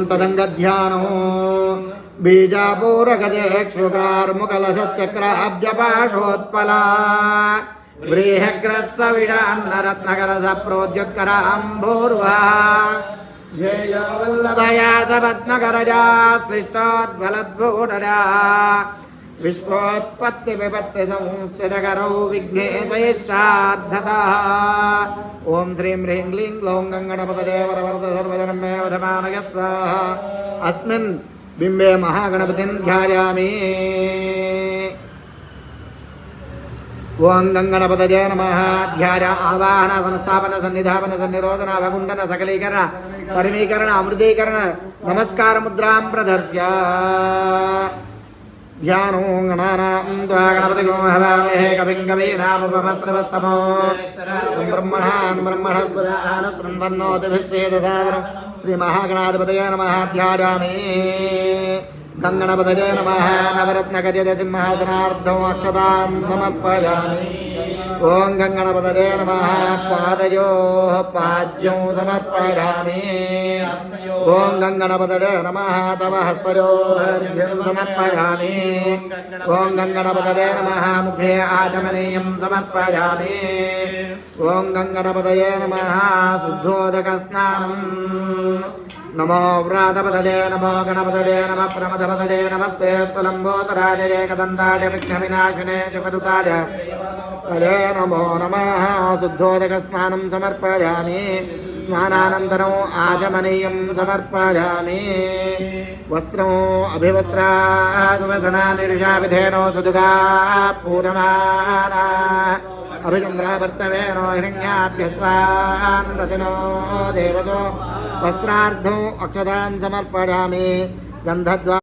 तदङ्गध्यानो बीजापूरगजेक्षुकार्मुकलसच्चक्राब्जपाशोत्पला व्रीहग्रस्तविषान्नरत्नकरसप्रोद्युत्कराम्भूर्वा ध्येयो वल्लभया सपद्मकरजा सृष्टोद्बलद्भूषजा विश्वोत्पत्तिविपत्तिसंस्थितकरौ विघ्नेशयिष्टाद्धतः ॐ श्रीं ह्रीं क्लीं ग्लौं गङ्गणपतये वरवरद सर्वजनमे वधमानय स्वाहा अस्मिन् बिम्बे महागणपतिं ध्यायामि ओं गंगणपतये नमः ध्याय आवाहन संस्थापन सन्निधापन सन्निरोधन अवगुण्डन सकलीकरण परिमीकरण अमृतीकरण नमस्कार मुद्रां प्रदर्श्य ध्यानो गणानां त्वा गणपतिगो हवामहे कविं कवीनामुपमस्रवस्तमो ब्रह्मणान् ब्रह्मणस्पदान शृण्वन्नोतिभिस्सेदसादरं श्रीमहागणाधिपतये नमः ध्यायामि गंगणपतये नमः नवरत्नगजसिंहासनार्धम् अक्षतान् समर्पयामि ओं गंगणपतये नमः पादयोः पाद्यं समर्पयामि ओं गंगणपतये नमः तव हस्तयोः समर्पयामि ओं गंगणपतये नमः मुखे आचमनीयं समर्पयामि ओं गंगणपतये नमः शुद्धोदकस्नानम् नमो व्रातपतये नमो गणपतये नमः प्रमथपतये नमस्ते स्वलम्बोदराजये कदन्ताय विघ्नविनाशिने शुभदुताय तये नमो नमः शुद्धोदकस्नानं समर्पयामि स्नानानन्तरम् आचमनीयं समर्पयामि वस्त्रम् अभिवस्त्रादुवसनानिर्षाविधेनो सुदुगा पूरमाना अभिचन्द्रावर्तवेनो हिरण्याभ्यस्वान् रतिनो देवतो वस्त्रार्धम् अक्षतान् समर्पयामि गन्धद्वा